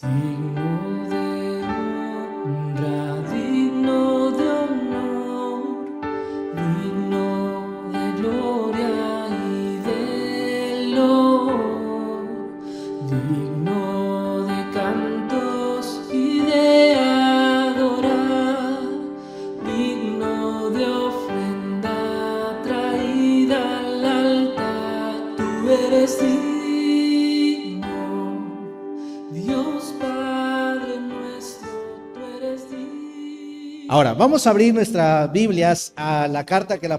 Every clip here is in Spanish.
Digno de honra, digno de honor, digno de gloria y de loor, digno de cantos y de adorar, digno de ofrenda traída al altar. Tú eres digno, Dios Padre nuestro, tú eres digno. Ahora, vamos a abrir nuestras Biblias a la carta que a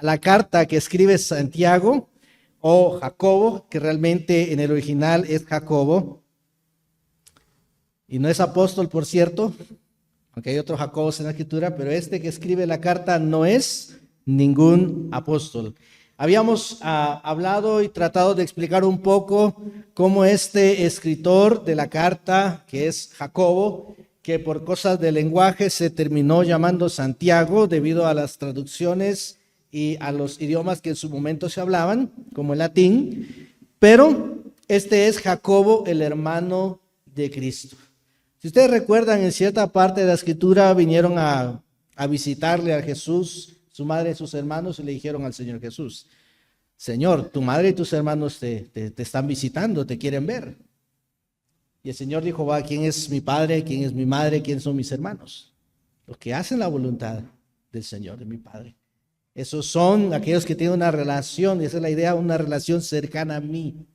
la carta que escribe Santiago o Jacobo, que realmente en el original es Jacobo. Y no es apóstol, por cierto, aunque hay otros Jacobos en la escritura, pero este que escribe la carta no es ningún apóstol. Habíamos hablado y tratado de explicar un poco cómo este escritor de la carta, que es Jacobo, que por cosas de lenguaje se terminó llamando Santiago debido a las traducciones y a los idiomas que en su momento se hablaban, como el latín, pero este es Jacobo, el hermano de Cristo. Si ustedes recuerdan, en cierta parte de la escritura vinieron a visitarle a Jesús, su madre y sus hermanos, y le dijeron al Señor Jesús: Señor, tu madre y tus hermanos te están visitando, te quieren ver. Y el Señor dijo: ¿quién es mi padre? ¿Quién es mi madre? ¿Quiénes son mis hermanos? Los que hacen la voluntad del Señor, de mi Padre. Esos son aquellos que tienen una relación, y esa es la idea, una relación cercana a mí.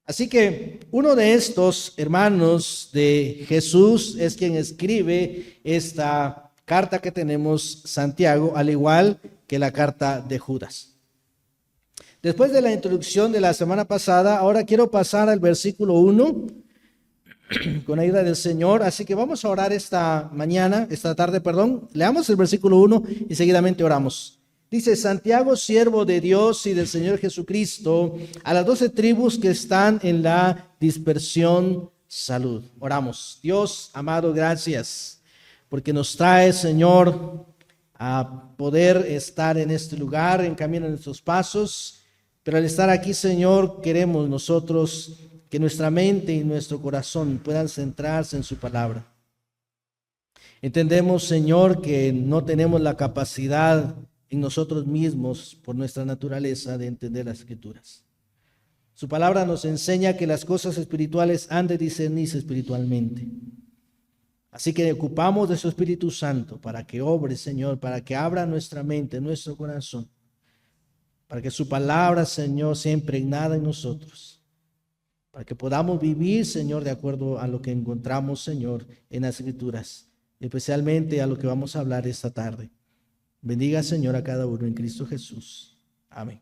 Así que uno de estos hermanos de Jesús es quien escribe esta carta que tenemos, Santiago, al igual que la carta de Judas. Después de la introducción de la semana pasada, ahora quiero pasar al versículo 1 con ayuda del Señor. Así que vamos a orar esta tarde. Leamos el versículo 1 y seguidamente oramos. Dice: Santiago, siervo de Dios y del Señor Jesucristo, a las 12 tribus que están en la dispersión, salud. Oramos. Dios amado, gracias porque nos trae, Señor, a poder estar en este lugar, en camino de nuestros pasos. Pero al estar aquí, Señor, queremos nosotros que nuestra mente y nuestro corazón puedan centrarse en su palabra. Entendemos, Señor, que no tenemos la capacidad en nosotros mismos, por nuestra naturaleza, de entender las Escrituras. Su palabra nos enseña que las cosas espirituales han de discernirse espiritualmente. Así que ocupamos de su Espíritu Santo para que obre, Señor, para que abra nuestra mente, nuestro corazón, para que su palabra, Señor, sea impregnada en nosotros, para que podamos vivir, Señor, de acuerdo a lo que encontramos, Señor, en las Escrituras, especialmente a lo que vamos a hablar esta tarde. Bendiga, Señor, a cada uno en Cristo Jesús. Amén.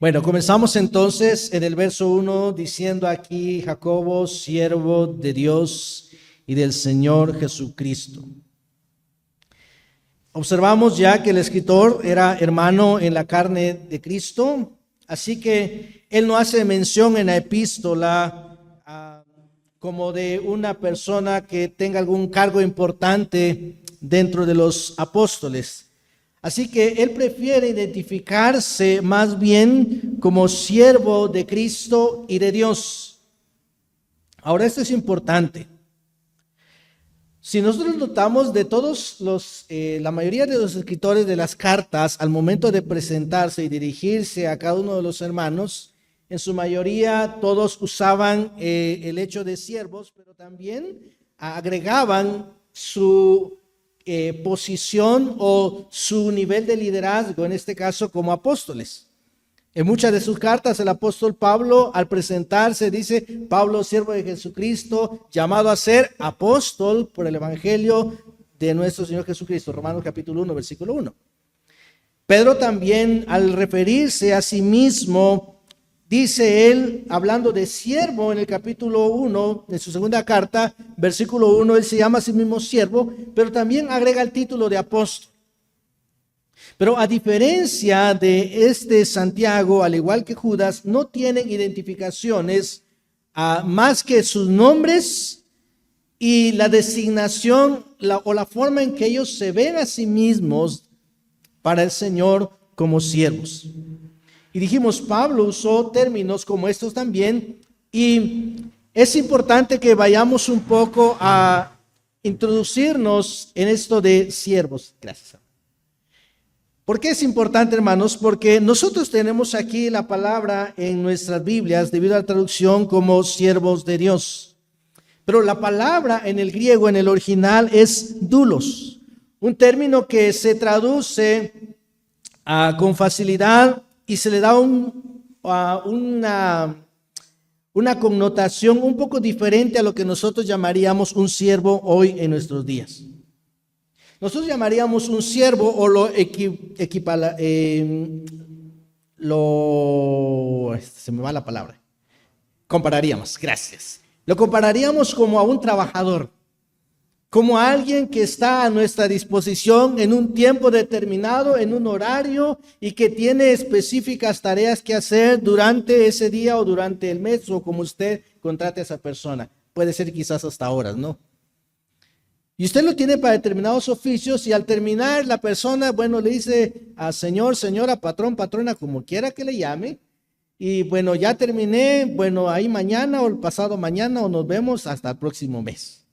Bueno, comenzamos entonces en el verso 1 diciendo aquí: Jacobo, siervo de Dios y del Señor Jesucristo. Observamos ya que el escritor era hermano en la carne de Cristo, así que él no hace mención en la epístola como de una persona que tenga algún cargo importante dentro de los apóstoles. Así que él prefiere identificarse más bien como siervo de Cristo y de Dios. Ahora, esto es importante. Si nosotros notamos, de todos la mayoría de los escritores de las cartas, al momento de presentarse y dirigirse a cada uno de los hermanos, en su mayoría todos usaban el hecho de siervos, pero también agregaban su posición o su nivel de liderazgo, en este caso como apóstoles. En muchas de sus cartas, el apóstol Pablo, al presentarse, dice: Pablo, siervo de Jesucristo, llamado a ser apóstol por el evangelio de nuestro Señor Jesucristo. Romanos capítulo 1, versículo 1. Pedro también, al referirse a sí mismo, dice él, hablando de siervo en el capítulo 1, en su segunda carta, versículo 1, él se llama a sí mismo siervo, pero también agrega el título de apóstol. Pero a diferencia de este Santiago, al igual que Judas, no tienen identificaciones más que sus nombres y la designación o la forma en que ellos se ven a sí mismos para el Señor como siervos. Y dijimos, Pablo usó términos como estos también, y es importante que vayamos un poco a introducirnos en esto de siervos. Gracias. ¿Por qué es importante, hermanos? Porque nosotros tenemos aquí la palabra en nuestras Biblias, debido a la traducción, como siervos de Dios. Pero la palabra en el griego, en el original, es doulos, un término que se traduce con facilidad y se le da una connotación un poco diferente a lo que nosotros llamaríamos un siervo hoy en nuestros días. Nosotros llamaríamos un siervo o se me va la palabra. Compararíamos, gracias. Lo compararíamos como a un trabajador, como a alguien que está a nuestra disposición en un tiempo determinado, en un horario, y que tiene específicas tareas que hacer durante ese día o durante el mes, o como usted contrate a esa persona. Puede ser quizás hasta horas, ¿no? Y usted lo tiene para determinados oficios, y al terminar la persona, bueno, le dice a señor, señora, patrón, patrona, como quiera que le llame, y bueno, ya terminé, bueno, ahí mañana o el pasado mañana, o nos vemos hasta el próximo mes.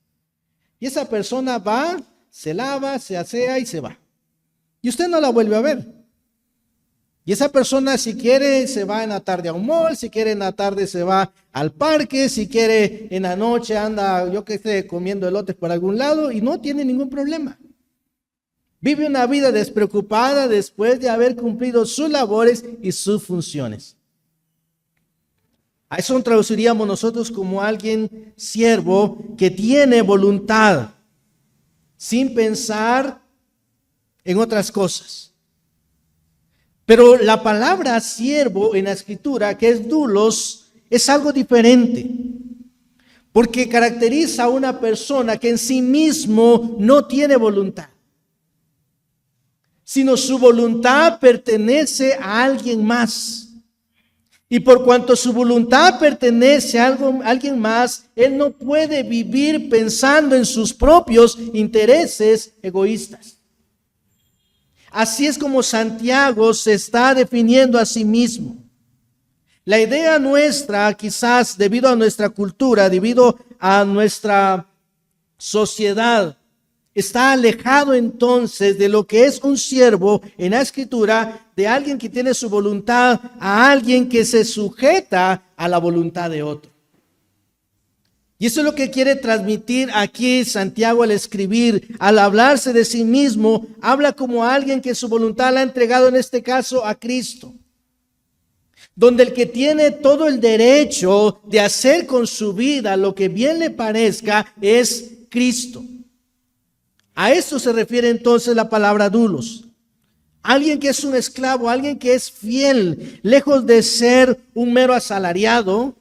Y esa persona va, se lava, se asea y se va. Y usted no la vuelve a ver. Y esa persona, si quiere, se va en la tarde a un mall, si quiere en la tarde se va al parque, si quiere en la noche anda, yo que sé, comiendo elotes por algún lado, y no tiene ningún problema. Vive una vida despreocupada después de haber cumplido sus labores y sus funciones. A eso traduciríamos nosotros como alguien siervo que tiene voluntad, sin pensar en otras cosas. Pero la palabra siervo en la escritura, que es doulos, es algo diferente, porque caracteriza a una persona que en sí mismo no tiene voluntad, sino su voluntad pertenece a alguien más. Y por cuanto su voluntad pertenece a alguien más, él no puede vivir pensando en sus propios intereses egoístas. Así es como Santiago se está definiendo a sí mismo. La idea nuestra, quizás debido a nuestra cultura, debido a nuestra sociedad, está alejado entonces de lo que es un siervo en la escritura, de alguien que tiene su voluntad, a alguien que se sujeta a la voluntad de otro. Y eso es lo que quiere transmitir aquí Santiago al escribir. Al hablarse de sí mismo, habla como alguien que su voluntad la ha entregado, en este caso, a Cristo, donde el que tiene todo el derecho de hacer con su vida lo que bien le parezca es Cristo. A esto se refiere entonces la palabra doulos. Alguien que es un esclavo, alguien que es fiel, lejos de ser un mero asalariado,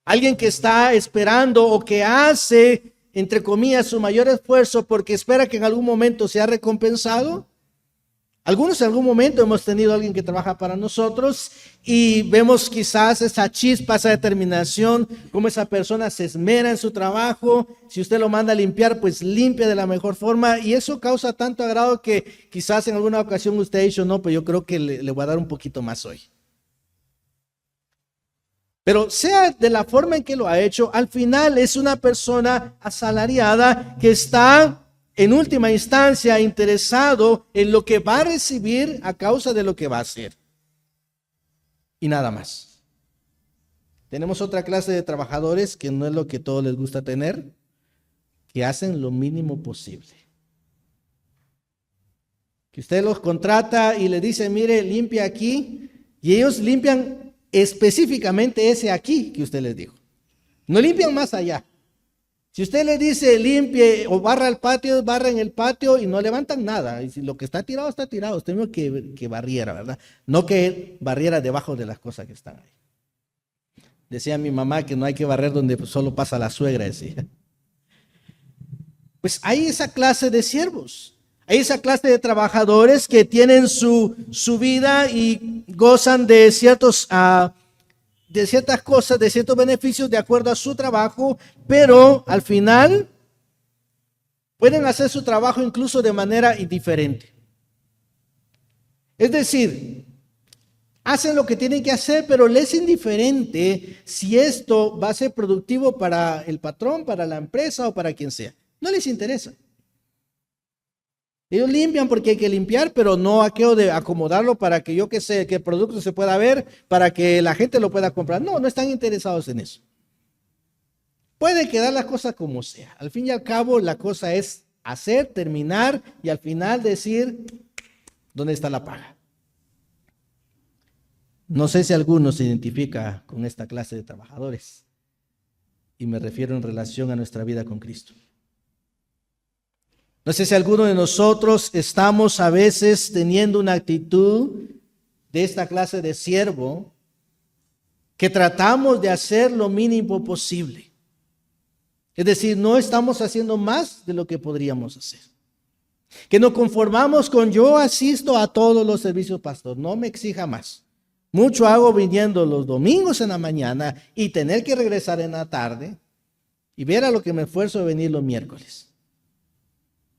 alguien que está esperando o que hace, entre comillas, su mayor esfuerzo porque espera que en algún momento sea recompensado. Algunos en algún momento hemos tenido a alguien que trabaja para nosotros y vemos quizás esa chispa, esa determinación, cómo esa persona se esmera en su trabajo. Si usted lo manda a limpiar, pues limpia de la mejor forma, y eso causa tanto agrado que quizás en alguna ocasión usted ha dicho, no, pues yo creo que le voy a dar un poquito más hoy. Pero sea de la forma en que lo ha hecho, al final es una persona asalariada que está en última instancia interesado en lo que va a recibir a causa de lo que va a hacer. Y nada más. Tenemos otra clase de trabajadores que no es lo que todos les gusta tener, que hacen lo mínimo posible. Que usted los contrata y le dice, mire, limpia aquí, y ellos limpian específicamente ese aquí que usted les dijo. No limpian más allá. Si usted le dice limpie o barra el patio, barra en el patio y no levantan nada. Y si lo que está tirado, está tirado. Usted mismo que barriera, ¿verdad? No que barriera debajo de las cosas que están ahí. Decía mi mamá que no hay que barrer donde solo pasa la suegra, decía. Pues hay esa clase de siervos. Hay esa clase de trabajadores que tienen su vida y gozan de ciertas cosas, de ciertos beneficios de acuerdo a su trabajo, pero al final pueden hacer su trabajo incluso de manera indiferente. Es decir, Hacen lo que tienen que hacer, pero les es indiferente si esto va a ser productivo para el patrón, para la empresa o para quien sea. No les interesa. Ellos limpian porque hay que limpiar, pero no aquello de acomodarlo para que yo que sé, que el producto se pueda ver, para que la gente lo pueda comprar. No, no están interesados en eso. Puede quedar la cosa como sea. Al fin y al cabo, la cosa es hacer, terminar y al final decir, ¿dónde está la paga? No sé si alguno se identifica con esta clase de trabajadores. Y me refiero en relación a nuestra vida con Cristo. No sé si alguno de nosotros estamos a veces teniendo una actitud de esta clase de siervo que tratamos de hacer lo mínimo posible. Es decir, no estamos haciendo más de lo que podríamos hacer. Que nos conformamos con yo asisto a todos los servicios, pastor, no me exija más. Mucho hago viniendo los domingos en la mañana y tener que regresar en la tarde y ver a lo que me esfuerzo de venir los miércoles.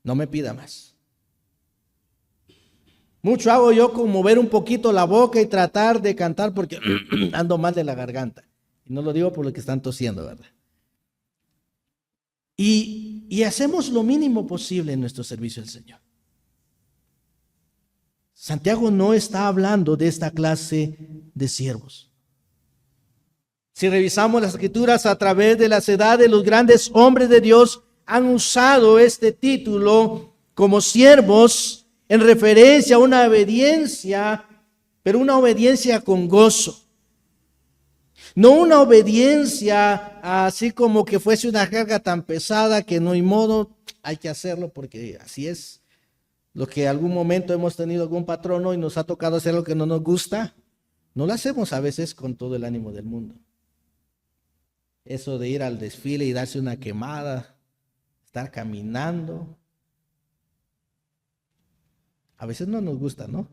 No me pida más. Mucho hago yo con mover un poquito la boca y tratar de cantar porque ando mal de la garganta. Y no lo digo por lo que están tosiendo, ¿verdad? Y hacemos lo mínimo posible en nuestro servicio al Señor. Santiago no está hablando de esta clase de siervos. Si revisamos las Escrituras a través de las edades, los grandes hombres de Dios han usado este título como siervos en referencia a una obediencia, pero una obediencia con gozo. No una obediencia así como que fuese una carga tan pesada que no hay modo, hay que hacerlo porque así es. Lo que algún momento hemos tenido algún patrono y nos ha tocado hacer lo que no nos gusta, no lo hacemos a veces con todo el ánimo del mundo. Eso de ir al desfile y darse una quemada, estar caminando, a veces no nos gusta, ¿no?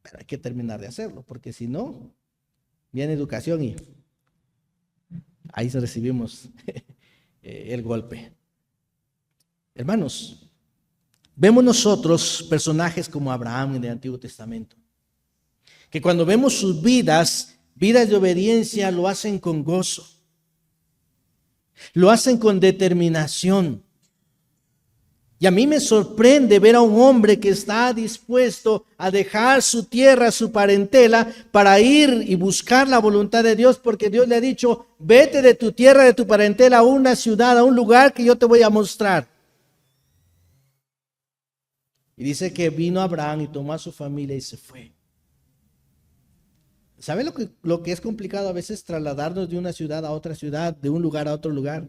Pero hay que terminar de hacerlo, porque si no, viene educación y ahí recibimos el golpe. Hermanos, vemos nosotros personajes como Abraham en el Antiguo Testamento, que cuando vemos sus vidas de obediencia, lo hacen con gozo, lo hacen con determinación. Y a mí me sorprende ver a un hombre que está dispuesto a dejar su tierra, su parentela, para ir y buscar la voluntad de Dios, porque Dios le ha dicho, vete de tu tierra, de tu parentela, a una ciudad, a un lugar que yo te voy a mostrar. Y dice que vino Abraham y tomó a su familia y se fue. ¿Sabe lo que es complicado a veces trasladarnos de una ciudad a otra ciudad, de un lugar a otro lugar?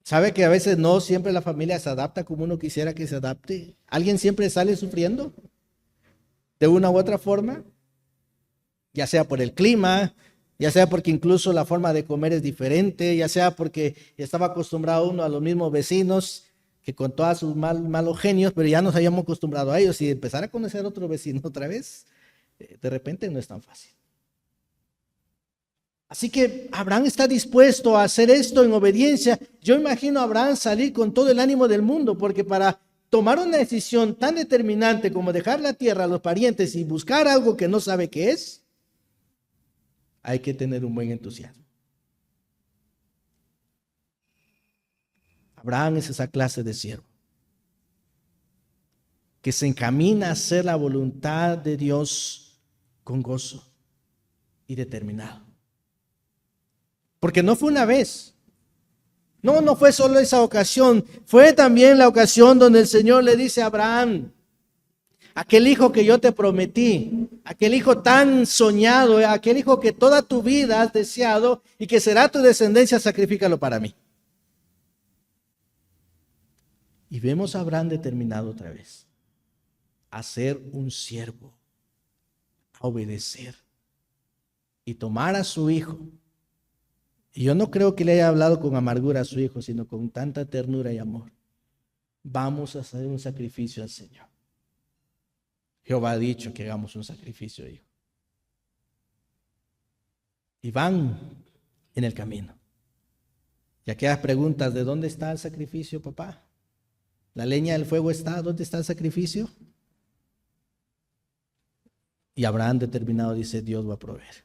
¿Sabe que a veces no siempre la familia se adapta como uno quisiera que se adapte? ¿Alguien siempre sale sufriendo de una u otra forma? Ya sea por el clima, ya sea porque incluso la forma de comer es diferente, ya sea porque estaba acostumbrado uno a los mismos vecinos que con todos sus malos genios, pero ya nos habíamos acostumbrado a ellos y empezar a conocer otro vecino otra vez, de repente no es tan fácil. Así que Abraham está dispuesto a hacer esto en obediencia. Yo imagino a Abraham salir con todo el ánimo del mundo, porque para tomar una decisión tan determinante como dejar la tierra a los parientes y buscar algo que no sabe qué es, hay que tener un buen entusiasmo. Abraham es esa clase de siervo que se encamina a hacer la voluntad de Dios con gozo y determinado. Porque no fue una vez. No fue solo esa ocasión. Fue también la ocasión donde el Señor le dice a Abraham, aquel hijo que yo te prometí, aquel hijo tan soñado, aquel hijo que toda tu vida has deseado y que será tu descendencia, sacrifícalo para mí. Y vemos a Abraham determinado otra vez a ser un siervo, a obedecer y tomar a su hijo. Y yo no creo que le haya hablado con amargura a su hijo, sino con tanta ternura y amor. Vamos a hacer un sacrificio al Señor. Jehová ha dicho que hagamos un sacrificio, hijo. Y van en el camino. Y aquellas preguntas, ¿de dónde está el sacrificio, papá? ¿La leña del fuego está? ¿Dónde está el sacrificio? Y Abraham determinado dice, Dios va a proveer.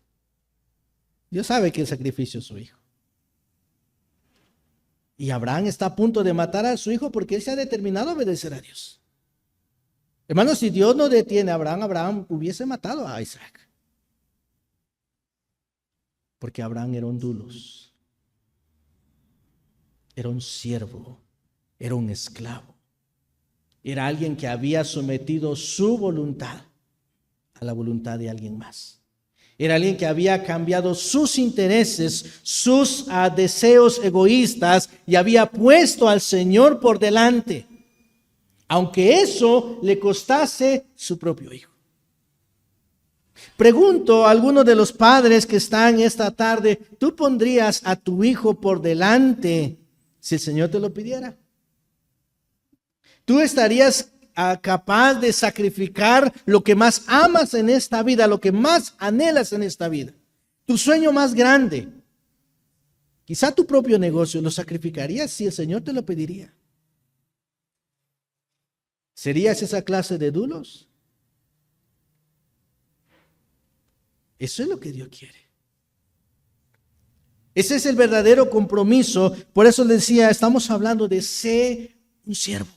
Dios sabe que el sacrificio es su hijo. Y Abraham está a punto de matar a su hijo porque él se ha determinado a obedecer a Dios. Hermanos, si Dios no detiene a Abraham, Abraham hubiese matado a Isaac. Porque Abraham era un dulos, era un siervo, era un esclavo. Era alguien que había sometido su voluntad a la voluntad de alguien más. Era alguien que había cambiado sus intereses, sus deseos egoístas y había puesto al Señor por delante, aunque eso le costase su propio hijo. Pregunto a algunos de los padres que están esta tarde, ¿tú pondrías a tu hijo por delante si el Señor te lo pidiera? ¿Tú estarías capaz de sacrificar lo que más amas en esta vida, lo que más anhelas en esta vida? Tu sueño más grande, quizá tu propio negocio, ¿lo sacrificarías si el Señor te lo pediría? ¿Serías esa clase de dulos? Eso es lo que Dios quiere. Ese es el verdadero compromiso. Por eso les decía, estamos hablando de ser un siervo.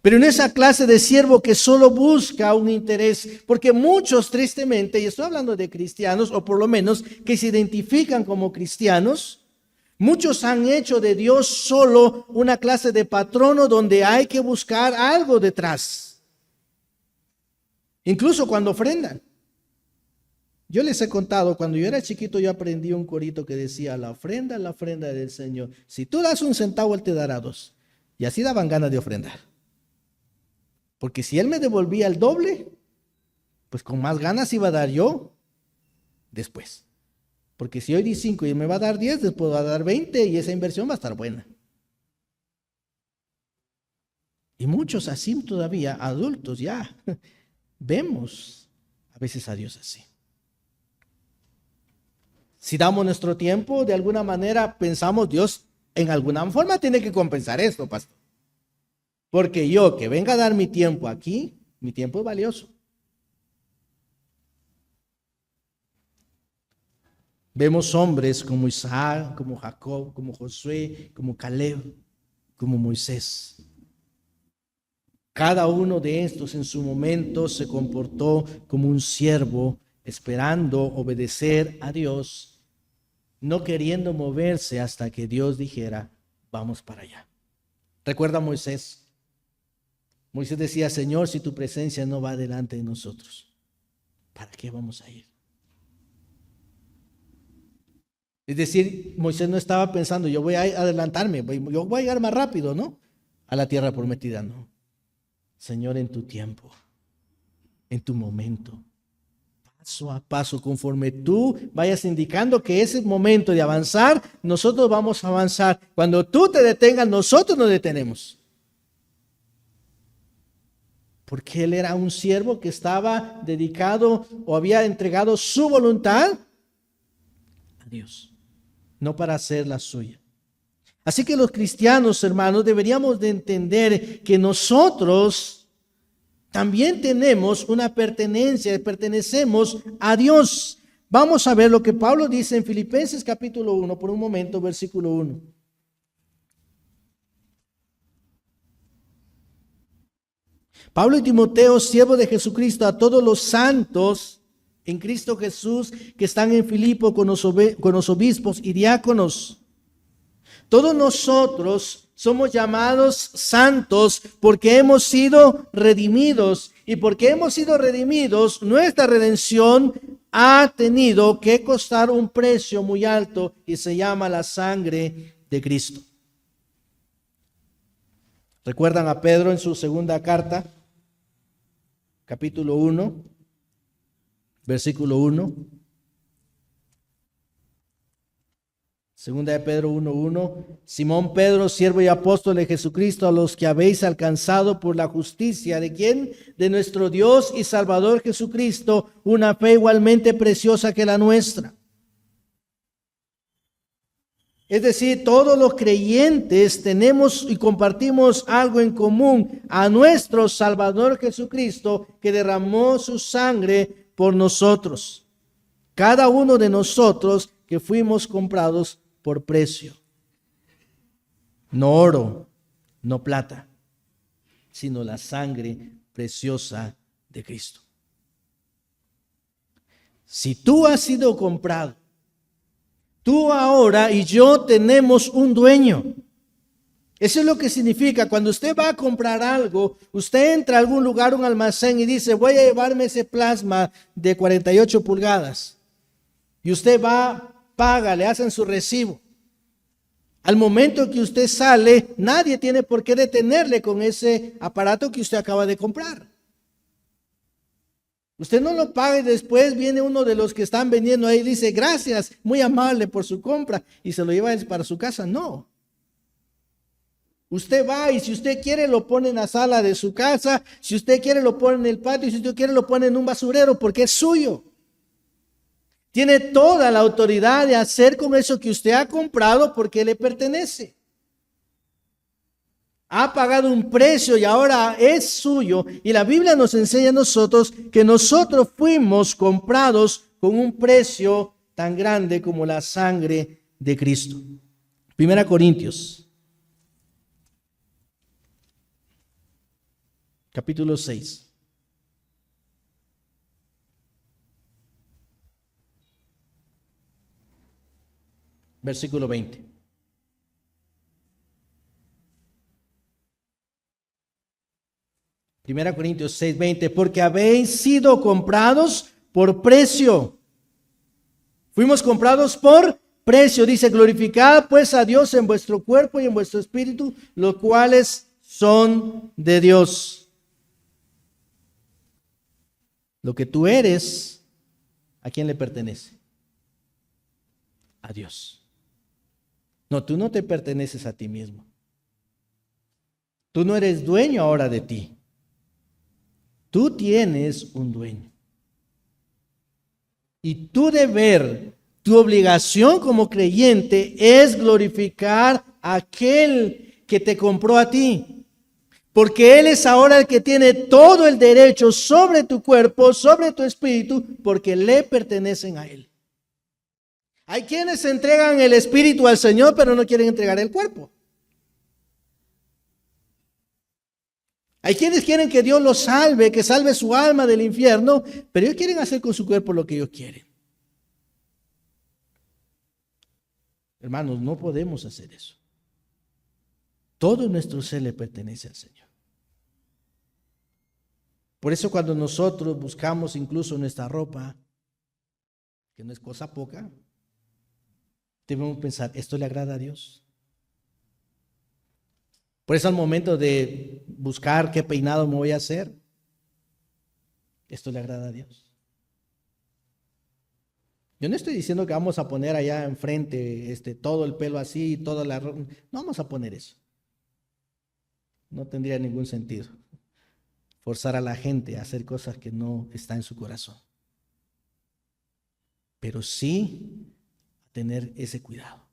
Pero en esa clase de siervo que solo busca un interés, porque muchos tristemente, y estoy hablando de cristianos, o por lo menos que se identifican como cristianos, muchos han hecho de Dios solo una clase de patrono donde hay que buscar algo detrás. Incluso cuando ofrendan. Yo les he contado, cuando yo era chiquito yo aprendí un corito que decía, la ofrenda del Señor. Si tú das 1 centavo, Él te dará 2. Y así daban ganas de ofrendar. Porque si Él me devolvía el doble, pues con más ganas iba a dar yo después. Porque si hoy di 5 y Él me va a dar 10, después va a dar 20 y esa inversión va a estar buena. Y muchos así todavía, adultos ya, vemos a veces a Dios así. Si damos nuestro tiempo, de alguna manera pensamos, Dios en alguna forma tiene que compensar esto, pastor. Porque yo que venga a dar mi tiempo aquí, mi tiempo es valioso. Vemos hombres como Isaac, como Jacob, como Josué, como Caleb, como Moisés. Cada uno de estos en su momento se comportó como un siervo, esperando obedecer a Dios, no queriendo moverse hasta que Dios dijera, vamos para allá. Recuerda a Moisés. Moisés decía, Señor, si tu presencia no va delante de nosotros, ¿para qué vamos a ir? Es decir, Moisés no estaba pensando, yo voy a adelantarme, yo voy a llegar más rápido, ¿no? A la tierra prometida, no. Señor, en tu tiempo, en tu momento, paso a paso, conforme tú vayas indicando que ese momento de avanzar, nosotros vamos a avanzar. Cuando tú te detengas, nosotros nos detenemos. Porque él era un siervo que estaba dedicado o había entregado su voluntad a Dios, no para hacer la suya. Así que los cristianos, hermanos, deberíamos de entender que nosotros también tenemos una pertenencia, pertenecemos a Dios. Vamos a ver lo que Pablo dice en Filipenses capítulo 1, por un momento, versículo 1. Pablo y Timoteo, siervos de Jesucristo, a todos los santos en Cristo Jesús que están en Filipo con los obispos y diáconos. Todos nosotros somos llamados santos porque hemos sido redimidos. Y porque hemos sido redimidos, nuestra redención ha tenido que costar un precio muy alto y se llama la sangre de Cristo. ¿Recuerdan a Pedro en su segunda carta? Capítulo 1, versículo 1. Segunda de Pedro 1:1. Simón Pedro, siervo y apóstol de Jesucristo, a los que habéis alcanzado por la justicia de ¿quién? De nuestro Dios y Salvador Jesucristo, una fe igualmente preciosa que la nuestra. Es decir, todos los creyentes tenemos y compartimos algo en común: a nuestro Salvador Jesucristo, que derramó su sangre por nosotros. Cada uno de nosotros que fuimos comprados por precio. No oro, no plata, sino la sangre preciosa de Cristo. Si tú has sido comprado, tú ahora y yo tenemos un dueño. Eso es lo que significa. Cuando usted va a comprar algo, usted entra a algún lugar, un almacén, y dice: voy a llevarme ese plasma de 48 pulgadas. Y usted va, paga, le hacen su recibo. Al momento que usted sale, nadie tiene por qué detenerle con ese aparato que usted acaba de comprar. Usted no lo paga y después viene uno de los que están vendiendo ahí y dice: gracias, muy amable por su compra, y se lo lleva para su casa. No. Usted va y si usted quiere lo pone en la sala de su casa, si usted quiere lo pone en el patio, y si usted quiere lo pone en un basurero, porque es suyo. Tiene toda la autoridad de hacer con eso que usted ha comprado porque le pertenece. Ha pagado un precio y ahora es suyo. Y la Biblia nos enseña a nosotros que nosotros fuimos comprados con un precio tan grande como la sangre de Cristo. 1 Corintios, capítulo 6. Versículo 20. Primera Corintios 6:20, porque habéis sido comprados por precio. Fuimos comprados por precio. Dice: glorificad pues a Dios en vuestro cuerpo y en vuestro espíritu, los cuales son de Dios. Lo que tú eres, ¿a quién le pertenece? A Dios. No, tú no te perteneces a ti mismo. Tú no eres dueño ahora de ti. Tú tienes un dueño. Y tu deber, tu obligación como creyente es glorificar a aquel que te compró a ti. Porque Él es ahora el que tiene todo el derecho sobre tu cuerpo, sobre tu espíritu, porque le pertenecen a Él. Hay quienes entregan el espíritu al Señor, pero no quieren entregar el cuerpo. Hay quienes quieren que Dios los salve, que salve su alma del infierno, pero ellos quieren hacer con su cuerpo lo que ellos quieren. Hermanos, no podemos hacer eso. Todo nuestro ser le pertenece al Señor. Por eso cuando nosotros buscamos incluso nuestra ropa, que no es cosa poca, debemos pensar: ¿esto le agrada a Dios? Por eso al momento de buscar qué peinado me voy a hacer, ¿esto le agrada a Dios? Yo no estoy diciendo que vamos a poner allá enfrente todo el pelo así, toda la ropa. No vamos a poner eso. No tendría ningún sentido forzar a la gente a hacer cosas que no están en su corazón. Pero sí tener ese cuidado.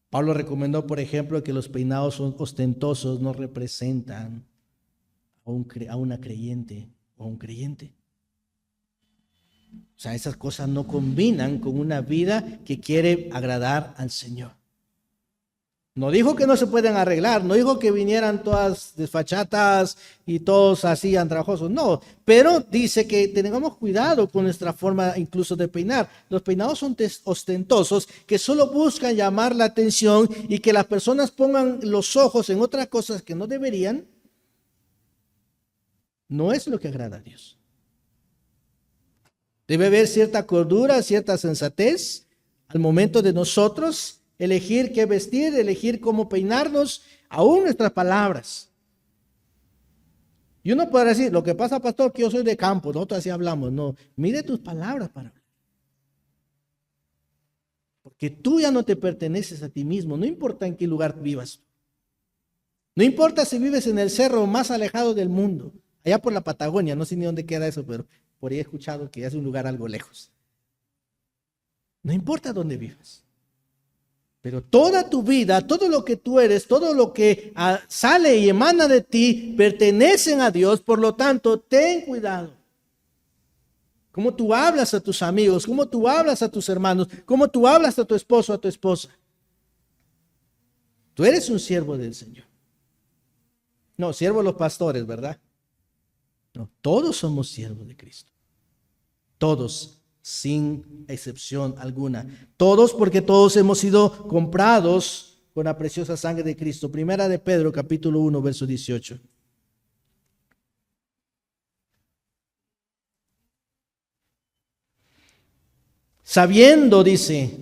Pablo recomendó, por ejemplo, que los peinados ostentosos no representan a una creyente o a un creyente. O sea, esas cosas no combinan con una vida que quiere agradar al Señor. No dijo que no se pueden arreglar, no dijo que vinieran todas desfachatas y todos así andrajosos, no, pero dice que tengamos cuidado con nuestra forma incluso de peinar. Los peinados son ostentosos que solo buscan llamar la atención y que las personas pongan los ojos en otras cosas que no deberían. No es lo que agrada a Dios. Debe haber cierta cordura, cierta sensatez al momento de nosotros elegir qué vestir, elegir cómo peinarnos, aún nuestras palabras. Y uno podrá decir: lo que pasa, pastor, que yo soy de campo, nosotros así hablamos. No, mire tus palabras para hablar. Porque tú ya no te perteneces a ti mismo, no importa en qué lugar vivas. No importa si vives en el cerro más alejado del mundo, allá por la Patagonia, no sé ni dónde queda eso, pero por ahí he escuchado que es un lugar algo lejos. No importa dónde vivas. Pero toda tu vida, todo lo que tú eres, todo lo que sale y emana de ti, pertenecen a Dios. Por lo tanto, ten cuidado. Cómo tú hablas a tus amigos, cómo tú hablas a tus hermanos, cómo tú hablas a tu esposo, a tu esposa. Tú eres un siervo del Señor. No, siervo de los pastores, ¿verdad? No, todos somos siervos de Cristo. Todos, sin excepción alguna. Todos, porque todos hemos sido comprados con la preciosa sangre de Cristo. Primera de Pedro, capítulo 1, verso 18. Sabiendo, dice,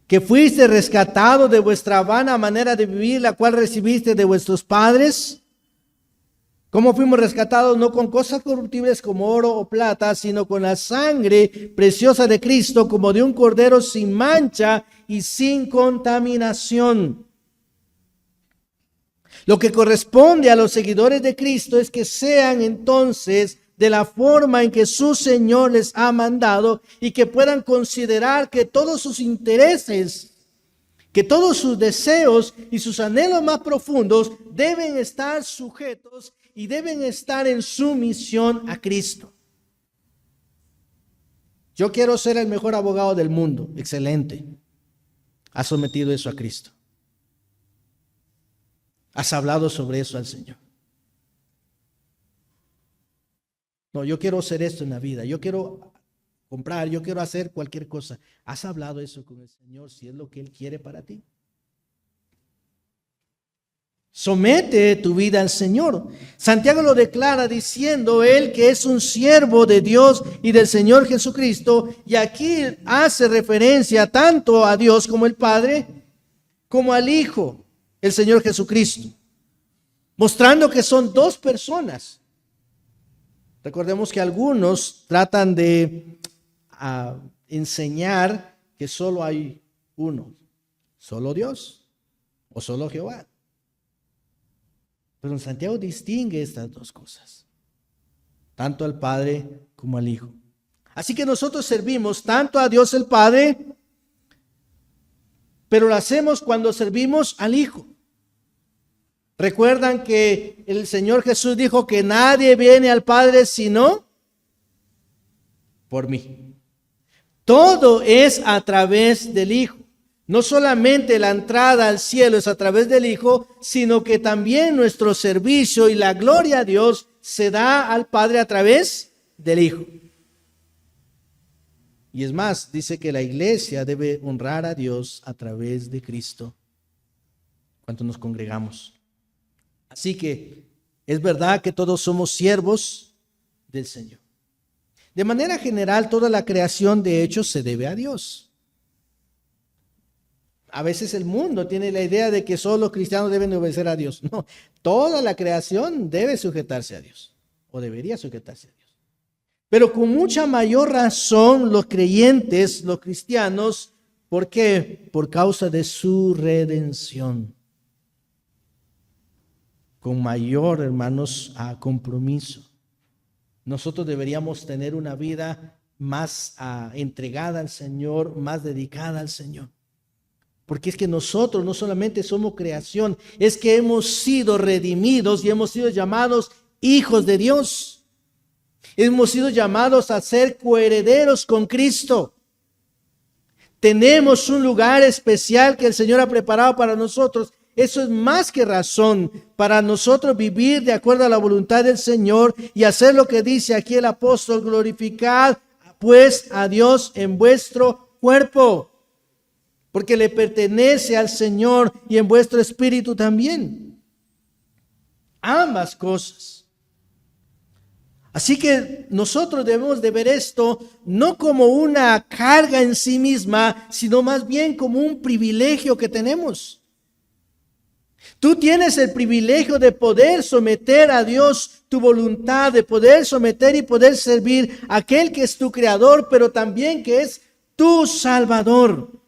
que fuiste rescatado de vuestra vana manera de vivir, la cual recibiste de vuestros padres. ¿Cómo fuimos rescatados? No con cosas corruptibles como oro o plata, sino con la sangre preciosa de Cristo, como de un cordero sin mancha y sin contaminación. Lo que corresponde a los seguidores de Cristo es que sean entonces de la forma en que su Señor les ha mandado y que puedan considerar que todos sus intereses, que todos sus deseos y sus anhelos más profundos deben estar sujetos y deben estar en sumisión a Cristo. Yo quiero ser el mejor abogado del mundo. Excelente. ¿Has sometido eso a Cristo? ¿Has hablado sobre eso al Señor? No, yo quiero hacer esto en la vida. Yo quiero comprar, yo quiero hacer cualquier cosa. ¿Has hablado eso con el Señor si es lo que Él quiere para ti? Somete tu vida al Señor. Santiago lo declara diciendo él que es un siervo de Dios y del Señor Jesucristo. Y aquí hace referencia tanto a Dios como el Padre, como al Hijo, el Señor Jesucristo. Mostrando que son dos personas. Recordemos que algunos tratan de enseñar que solo hay uno. Solo Dios o solo Jehová. Pero Santiago distingue estas dos cosas, tanto al Padre como al Hijo. Así que nosotros servimos tanto a Dios el Padre, pero lo hacemos cuando servimos al Hijo. Recuerdan que el Señor Jesús dijo que nadie viene al Padre sino por mí. Todo es a través del Hijo. No solamente la entrada al cielo es a través del Hijo, sino que también nuestro servicio y la gloria a Dios se da al Padre a través del Hijo. Y es más, dice que la iglesia debe honrar a Dios a través de Cristo cuando nos congregamos. Así que es verdad que todos somos siervos del Señor. De manera general, toda la creación de hecho se debe a Dios. A veces el mundo tiene la idea de que solo los cristianos deben obedecer a Dios. No, toda la creación debe sujetarse a Dios, o debería sujetarse a Dios. Pero con mucha mayor razón los creyentes, los cristianos, ¿por qué? Por causa de su redención. Con mayor, hermanos, compromiso. Nosotros deberíamos tener una vida más entregada al Señor, más dedicada al Señor. Porque es que nosotros no solamente somos creación, es que hemos sido redimidos y hemos sido llamados hijos de Dios. Hemos sido llamados a ser coherederos con Cristo. Tenemos un lugar especial que el Señor ha preparado para nosotros. Eso es más que razón para nosotros vivir de acuerdo a la voluntad del Señor y hacer lo que dice aquí el apóstol: glorificad pues a Dios en vuestro cuerpo, porque le pertenece al Señor, y en vuestro espíritu también. Ambas cosas. Así que nosotros debemos de ver esto no como una carga en sí misma, sino más bien como un privilegio que tenemos. Tú tienes el privilegio de poder someter a Dios tu voluntad, de poder someter y poder servir a aquel que es tu creador, pero también que es tu Salvador.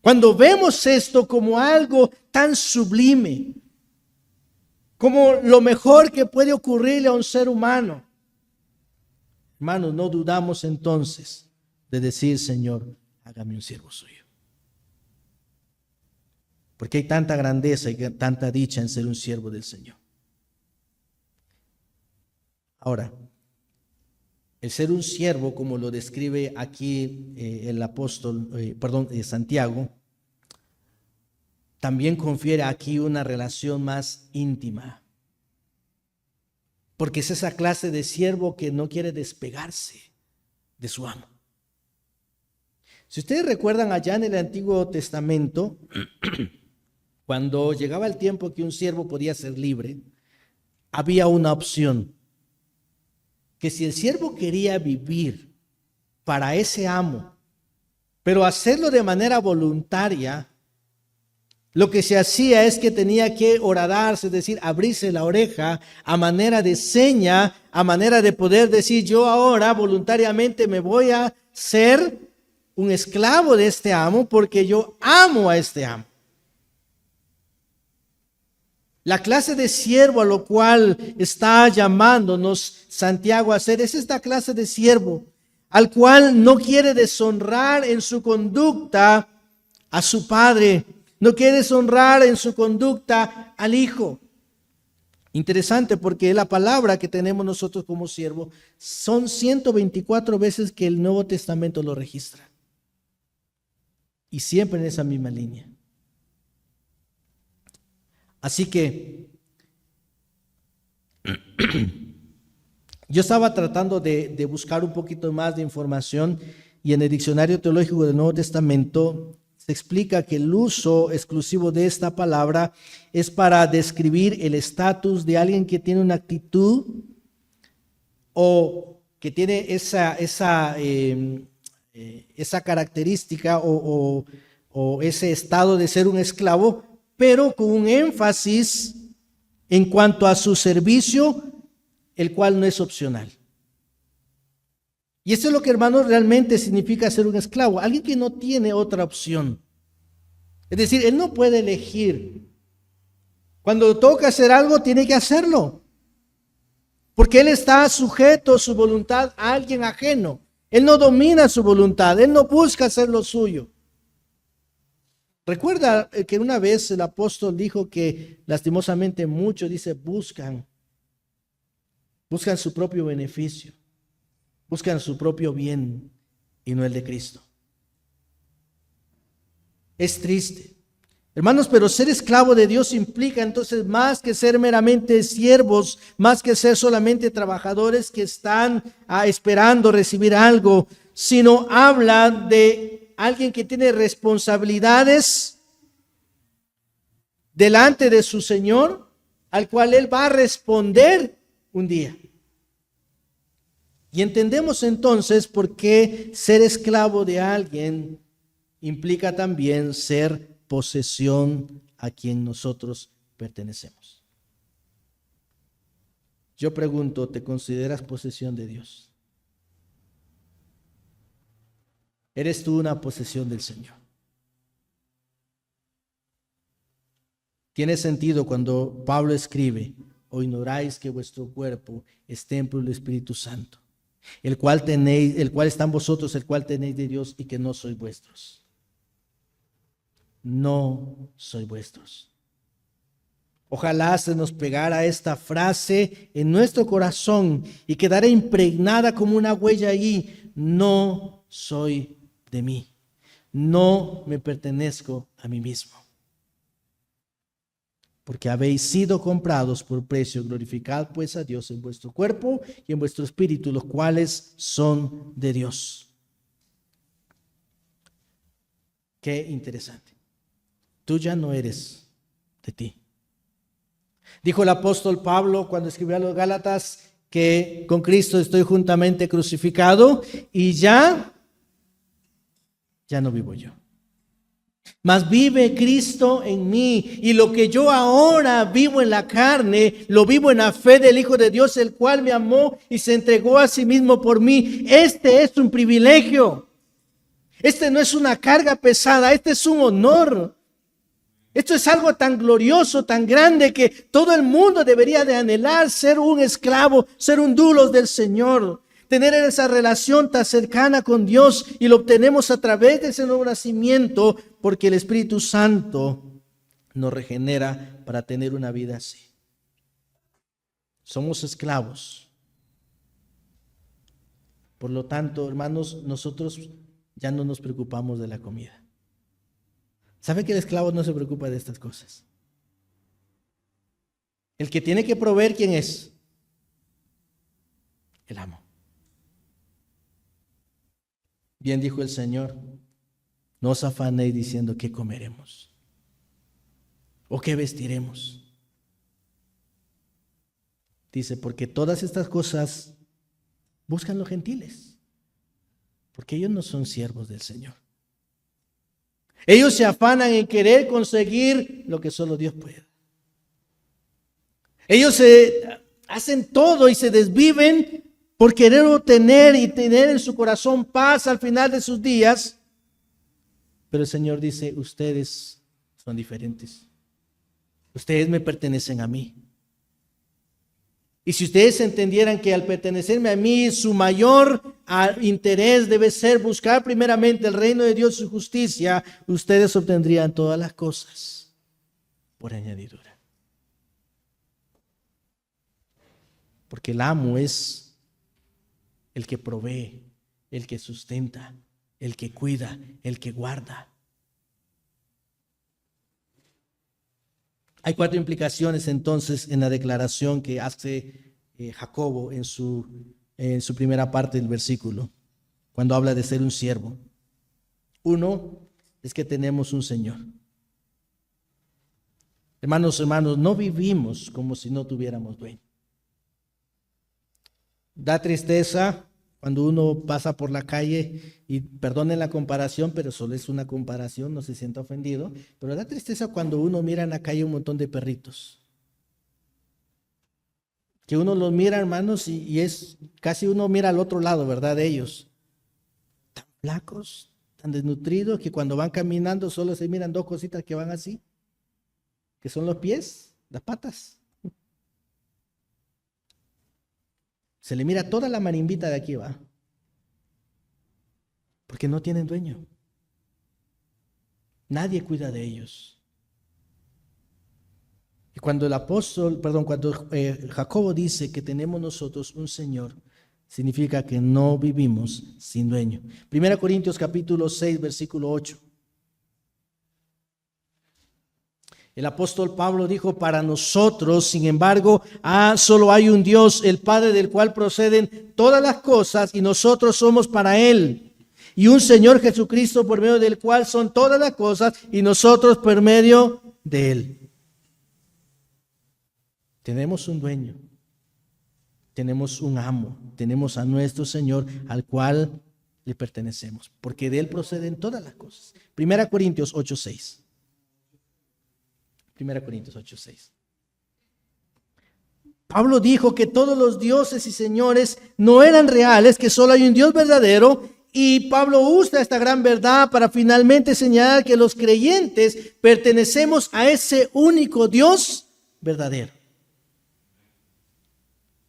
Cuando vemos esto como algo tan sublime, como lo mejor que puede ocurrirle a un ser humano, hermanos, no dudamos entonces de decir: Señor, hágame un siervo suyo. Porque hay tanta grandeza y tanta dicha en ser un siervo del Señor. Ahora, el ser un siervo, como lo describe aquí el apóstol, Santiago, también confiere aquí una relación más íntima. Porque es esa clase de siervo que no quiere despegarse de su amo. Si ustedes recuerdan allá en el Antiguo Testamento, cuando llegaba el tiempo que un siervo podía ser libre, había una opción. Que si el siervo quería vivir para ese amo, pero hacerlo de manera voluntaria, lo que se hacía es que tenía que horadarse, es decir, abrirse la oreja a manera de seña, a manera de poder decir: yo ahora voluntariamente me voy a ser un esclavo de este amo porque yo amo a este amo. La clase de siervo a lo cual está llamándonos Santiago a hacer es esta clase de siervo al cual no quiere deshonrar en su conducta a su padre, no quiere deshonrar en su conducta al hijo. Interesante, porque la palabra que tenemos nosotros como siervo son 124 veces que el Nuevo Testamento lo registra. Y siempre en esa misma línea. Así que yo estaba tratando de buscar un poquito más de información, y en el Diccionario Teológico del Nuevo Testamento se explica que el uso exclusivo de esta palabra es para describir el estatus de alguien que tiene una actitud o que tiene esa característica o ese estado de ser un esclavo, pero con un énfasis en cuanto a su servicio, el cual no es opcional. Y eso es lo que, hermanos, realmente significa ser un esclavo, alguien que no tiene otra opción. Es decir, él no puede elegir. Cuando toca hacer algo, tiene que hacerlo, porque él está sujeto su voluntad a alguien ajeno. Él no domina su voluntad, él no busca hacer lo suyo. Recuerda que una vez el apóstol dijo que lastimosamente muchos, dice, buscan su propio beneficio, buscan su propio bien y no el de Cristo. Es triste, hermanos, pero ser esclavo de Dios implica entonces más que ser meramente siervos, más que ser solamente trabajadores que están esperando recibir algo, sino habla de alguien que tiene responsabilidades delante de su Señor, al cual él va a responder un día. Y entendemos entonces por qué ser esclavo de alguien implica también ser posesión a quien nosotros pertenecemos. Yo pregunto, ¿te consideras posesión de Dios? ¿Eres tú una posesión del Señor? Tiene sentido cuando Pablo escribe: o ignoráis que vuestro cuerpo es templo del Espíritu Santo, el cual está en vosotros, el cual tenéis de Dios, y que no sois vuestros. No sois vuestros. Ojalá se nos pegara esta frase en nuestro corazón y quedara impregnada como una huella allí: no soy de mí, no me pertenezco a mí mismo. Porque habéis sido comprados por precio. Glorificad pues a Dios en vuestro cuerpo y en vuestro espíritu, los cuales son de Dios. Qué interesante. Tú ya no eres de ti. Dijo el apóstol Pablo cuando escribió a los Gálatas que con Cristo estoy juntamente crucificado y ya no vivo yo, mas vive Cristo en mí, y lo que yo ahora vivo en la carne, lo vivo en la fe del Hijo de Dios, el cual me amó y se entregó a sí mismo por mí. Este es un privilegio, este no es una carga pesada, este es un honor. Esto es algo tan glorioso, tan grande, que todo el mundo debería de anhelar: ser un esclavo, ser un dulos del Señor. Tener esa relación tan cercana con Dios, y lo obtenemos a través de ese nuevo nacimiento, porque el Espíritu Santo nos regenera para tener una vida así. Somos esclavos. Por lo tanto, hermanos, nosotros ya no nos preocupamos de la comida. ¿Sabe que el esclavo no se preocupa de estas cosas? El que tiene que proveer, ¿quién es? El amo. Bien dijo el Señor, no os afanéis diciendo qué comeremos o qué vestiremos. Dice, porque todas estas cosas buscan los gentiles, porque ellos no son siervos del Señor. Ellos se afanan en querer conseguir lo que solo Dios puede. Ellos hacen todo y se desviven por querer obtener y tener en su corazón paz al final de sus días. Pero el Señor dice, ustedes son diferentes. Ustedes me pertenecen a mí. Y si ustedes entendieran que al pertenecerme a mí, su mayor interés debe ser buscar primeramente el reino de Dios y su justicia, ustedes obtendrían todas las cosas por añadidura. Porque el amo es el que provee, el que sustenta, el que cuida, el que guarda. Hay 4 implicaciones entonces en la declaración que hace Jacobo en su primera parte del versículo, cuando habla de ser un siervo. 1 es que tenemos un Señor. Hermanos, no vivimos como si no tuviéramos dueño. Da tristeza cuando uno pasa por la calle, y perdonen la comparación, pero solo es una comparación, no se sienta ofendido, pero da tristeza cuando uno mira en la calle un montón de perritos. Que uno los mira, hermanos, y es casi uno mira al otro lado, ¿verdad? De ellos. Tan flacos, tan desnutridos, que cuando van caminando solo se miran 2 cositas que van así, que son los pies, las patas. Se le mira toda la marimbita de aquí, va. Porque no tienen dueño. Nadie cuida de ellos. Y cuando Jacobo dice que tenemos nosotros un Señor, significa que no vivimos sin dueño. 1 Corintios capítulo 6, versículo 8. El apóstol Pablo dijo, para nosotros, sin embargo, solo hay un Dios, el Padre del cual proceden todas las cosas y nosotros somos para Él. Y un Señor Jesucristo por medio del cual son todas las cosas y nosotros por medio de Él. Tenemos un dueño, tenemos un amo, tenemos a nuestro Señor al cual le pertenecemos, porque de Él proceden todas las cosas. 1 Corintios 8:6. 1 Corintios 8:6. Pablo dijo que todos los dioses y señores no eran reales, que solo hay un Dios verdadero, y Pablo usa esta gran verdad para finalmente señalar que los creyentes pertenecemos a ese único Dios verdadero.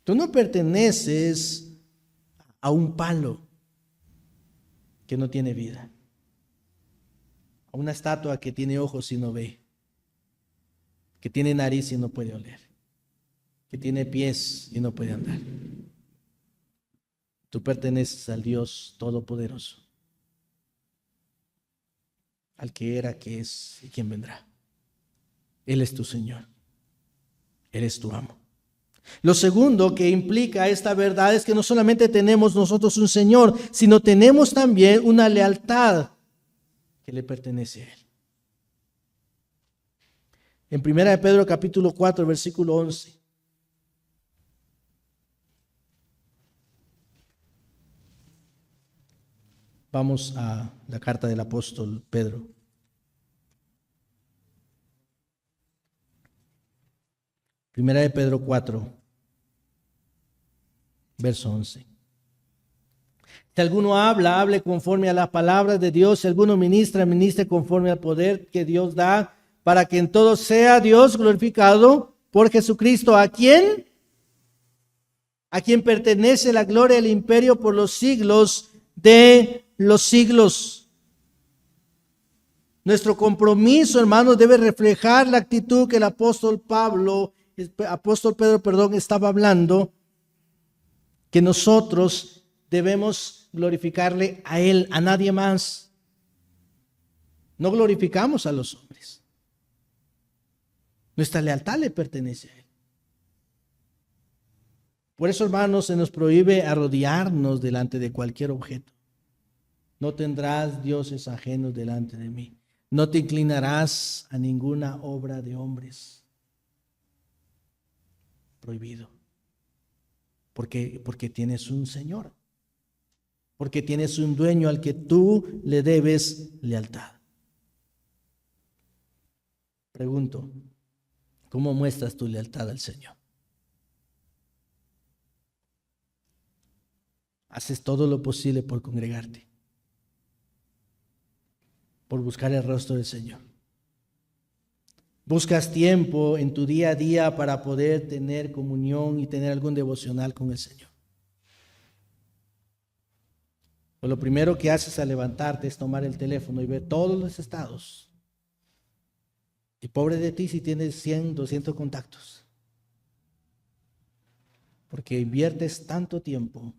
Tú no perteneces a un palo que no tiene vida, a una estatua que tiene ojos y no ve, que tiene nariz y no puede oler, que tiene pies y no puede andar. Tú perteneces al Dios Todopoderoso, al que era, que es y quien vendrá. Él es tu Señor, Él es tu amo. Lo segundo que implica esta verdad es que no solamente tenemos nosotros un Señor, sino tenemos también una lealtad que le pertenece a Él. En 1 Pedro capítulo 4, versículo 11. Vamos a la carta del apóstol Pedro. Primera de Pedro 4, verso 11. Si alguno habla, hable conforme a las palabras de Dios. Si alguno ministra, ministre conforme al poder que Dios da, para que en todo sea Dios glorificado por Jesucristo, a quien pertenece la gloria y el imperio por los siglos de los siglos. Nuestro compromiso, hermanos, debe reflejar la actitud que el apóstol Pedro, estaba hablando, que nosotros debemos glorificarle a Él, a nadie más. No glorificamos a los hombres. Nuestra lealtad le pertenece a Él. Por eso, hermanos, se nos prohíbe arrodillarnos delante de cualquier objeto. No tendrás dioses ajenos delante de mí. No te inclinarás a ninguna obra de hombres. Prohibido. Porque tienes un Señor. Porque tienes un dueño al que tú le debes lealtad. Pregunto, ¿cómo muestras tu lealtad al Señor? ¿Haces todo lo posible por congregarte? Por buscar el rostro del Señor. ¿Buscas tiempo en tu día a día para poder tener comunión y tener algún devocional con el Señor? Pues lo primero que haces al levantarte es tomar el teléfono y ver todos los estados. Y pobre de ti si tienes 100, 200 contactos. Porque inviertes tanto tiempo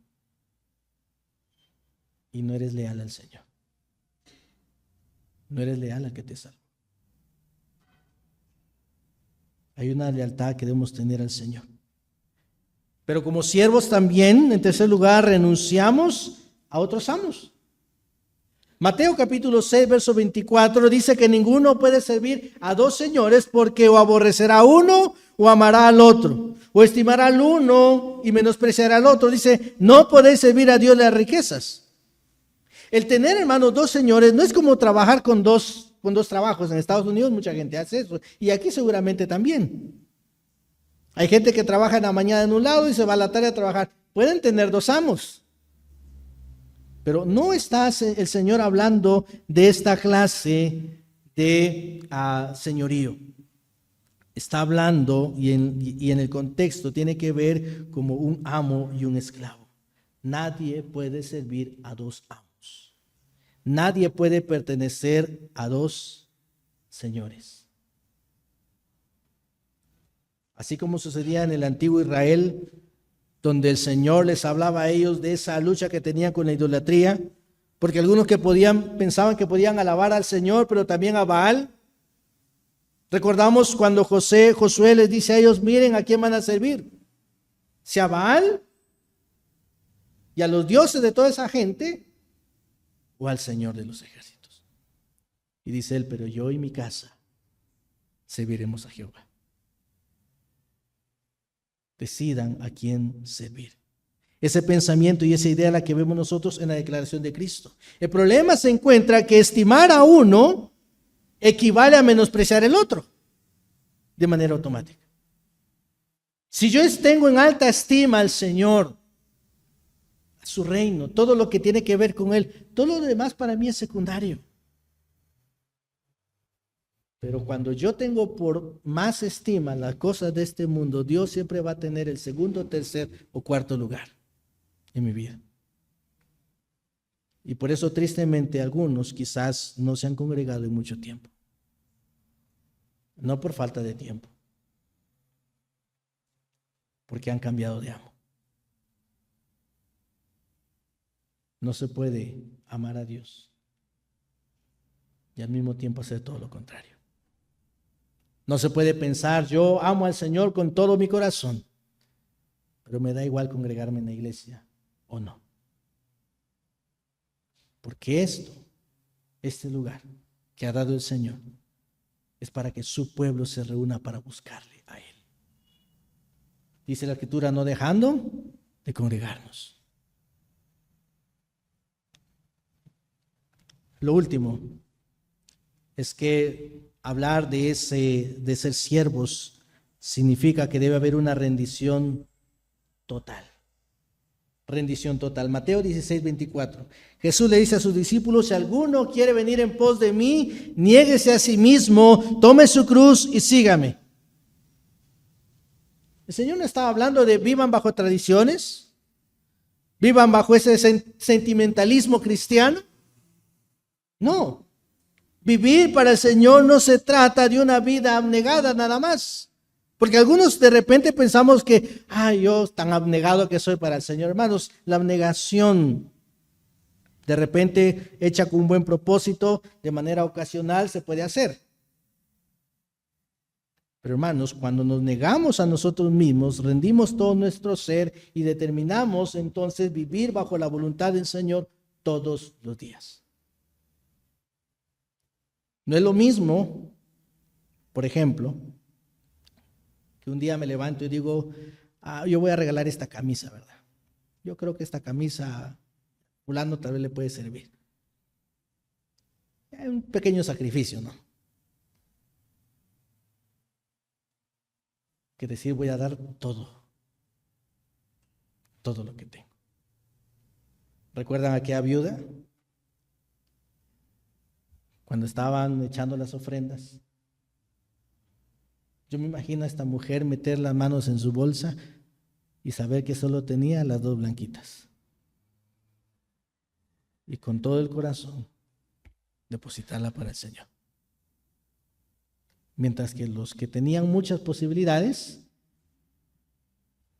y no eres leal al Señor. No eres leal al que te salva. Hay una lealtad que debemos tener al Señor. Pero como siervos también, en tercer lugar, renunciamos a otros amos. Mateo capítulo 6, verso 24 dice que ninguno puede servir a dos señores, porque o aborrecerá a uno o amará al otro, o estimará al uno y menospreciará al otro. Dice, no podéis servir a Dios y las riquezas. El tener, hermanos, dos señores no es como trabajar con dos trabajos. En Estados Unidos mucha gente hace eso, y aquí seguramente también. Hay gente que trabaja en la mañana en un lado y se va a la tarde a trabajar. Pueden tener dos amos. Pero no está el Señor hablando de esta clase de señorío. Está hablando, y en el contexto tiene que ver como un amo y un esclavo. Nadie puede servir a dos amos. Nadie puede pertenecer a dos señores. Así como sucedía en el antiguo Israel, donde el Señor les hablaba a ellos de esa lucha que tenían con la idolatría, porque algunos pensaban que podían alabar al Señor, pero también a Baal. Recordamos cuando Josué les dice a ellos, miren a quién van a servir, si a Baal y a los dioses de toda esa gente, o al Señor de los ejércitos. Y dice él, pero yo y mi casa serviremos a Jehová. Decidan a quién servir. Ese pensamiento y esa idea la que vemos nosotros en la declaración de Cristo. El problema se encuentra que estimar a uno equivale a menospreciar el otro de manera automática. Si yo tengo en alta estima al Señor, a su reino, todo lo que tiene que ver con Él, todo lo demás para mí es secundario. Pero cuando yo tengo por más estima las cosas de este mundo, Dios siempre va a tener el segundo, tercer o cuarto lugar en mi vida. Y por eso tristemente algunos quizás no se han congregado en mucho tiempo. No por falta de tiempo, porque han cambiado de amo. No se puede amar a Dios y al mismo tiempo hacer todo lo contrario. No se puede pensar, yo amo al Señor con todo mi corazón, pero me da igual congregarme en la iglesia o no. Porque este lugar que ha dado el Señor, es para que su pueblo se reúna para buscarle a Él. Dice la Escritura, no dejando de congregarnos. Lo último es que hablar de ser siervos significa que debe haber una rendición total. Rendición total. Mateo 16, 24. Jesús le dice a sus discípulos, si alguno quiere venir en pos de mí, niéguese a sí mismo, tome su cruz y sígame. El Señor no estaba hablando de vivan bajo tradiciones, vivan bajo ese sentimentalismo cristiano. No. Vivir para el Señor no se trata de una vida abnegada nada más. Porque algunos de repente pensamos que, yo tan abnegado que soy para el Señor. Hermanos, la abnegación de repente hecha con un buen propósito, de manera ocasional, se puede hacer. Pero hermanos, cuando nos negamos a nosotros mismos, rendimos todo nuestro ser y determinamos entonces vivir bajo la voluntad del Señor todos los días. No es lo mismo, por ejemplo, que un día me levanto y digo, yo voy a regalar esta camisa, ¿verdad? Yo creo que esta camisa fulano tal vez le puede servir. Es un pequeño sacrificio, ¿no? Que decir, voy a dar todo lo que tengo. ¿Recuerdan a aquella viuda? Cuando estaban echando las ofrendas. Yo me imagino a esta mujer meter las manos en su bolsa y saber que solo tenía las 2 blanquitas. Y con todo el corazón depositarla para el Señor. Mientras que los que tenían muchas posibilidades,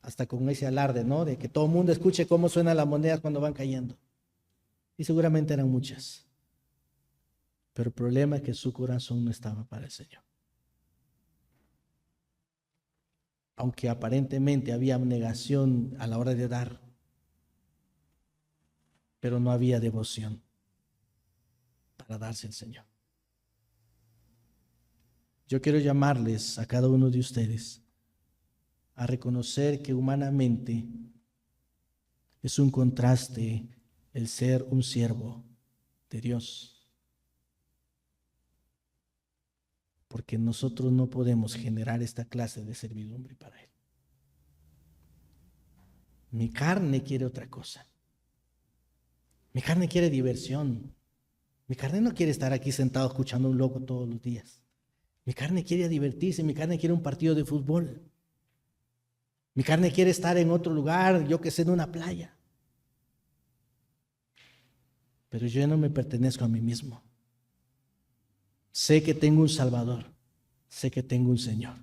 hasta con ese alarde, ¿no? De que todo el mundo escuche cómo suenan las monedas cuando van cayendo. Y seguramente eran muchas. Pero el problema es que su corazón no estaba para el Señor. Aunque aparentemente había abnegación a la hora de dar, pero no había devoción para darse al Señor. Yo quiero llamarles a cada uno de ustedes a reconocer que humanamente es un contraste el ser un siervo de Dios. Porque nosotros no podemos generar esta clase de servidumbre para Él. Mi carne quiere otra cosa. Mi carne quiere diversión. Mi carne no quiere estar aquí sentado escuchando un loco todos los días. Mi carne quiere divertirse, mi carne quiere un partido de fútbol. Mi carne quiere estar en otro lugar, yo que sé, en una playa. Pero yo no me pertenezco a mí mismo. Sé que tengo un Salvador, sé que tengo un Señor.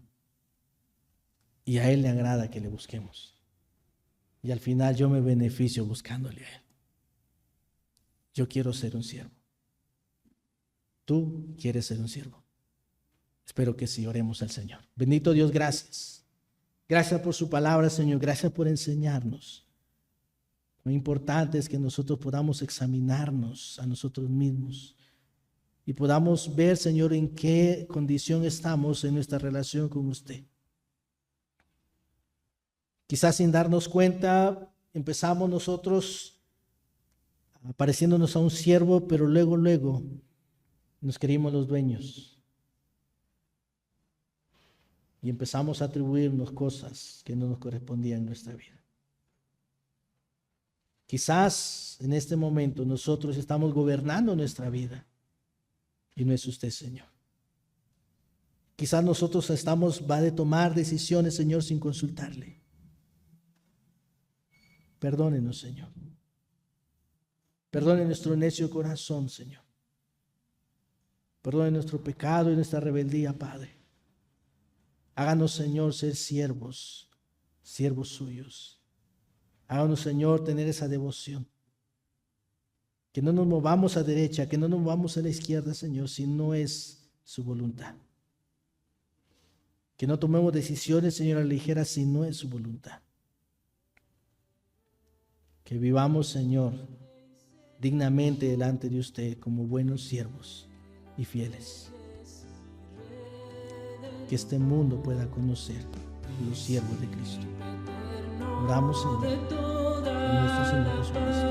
Y a Él le agrada que le busquemos. Y al final yo me beneficio buscándole a Él. Yo quiero ser un siervo. ¿Tú quieres ser un siervo? Espero que sí, oremos al Señor. Bendito Dios, gracias. Gracias por su palabra, Señor. Gracias por enseñarnos. Lo importante es que nosotros podamos examinarnos a nosotros mismos y podamos ver, Señor, en qué condición estamos en nuestra relación con usted. Quizás sin darnos cuenta, empezamos nosotros pareciéndonos a un siervo, pero luego nos creímos los dueños. Y empezamos a atribuirnos cosas que no nos correspondían en nuestra vida. Quizás en este momento nosotros estamos gobernando nuestra vida y no es usted, Señor. Quizás nosotros va de tomar decisiones, Señor, sin consultarle. Perdónenos, Señor. Perdone nuestro necio corazón, Señor. Perdone nuestro pecado y nuestra rebeldía, Padre. Háganos, Señor, ser siervos suyos. Háganos, Señor, tener esa devoción. Que no nos movamos a derecha, que no nos movamos a la izquierda, Señor, si no es su voluntad. Que no tomemos decisiones, Señor, a la ligera si no es su voluntad. Que vivamos, Señor, dignamente delante de usted como buenos siervos y fieles. Que este mundo pueda conocer los siervos de Cristo. Oramos, Señor, en nuestro Señor Jesucristo.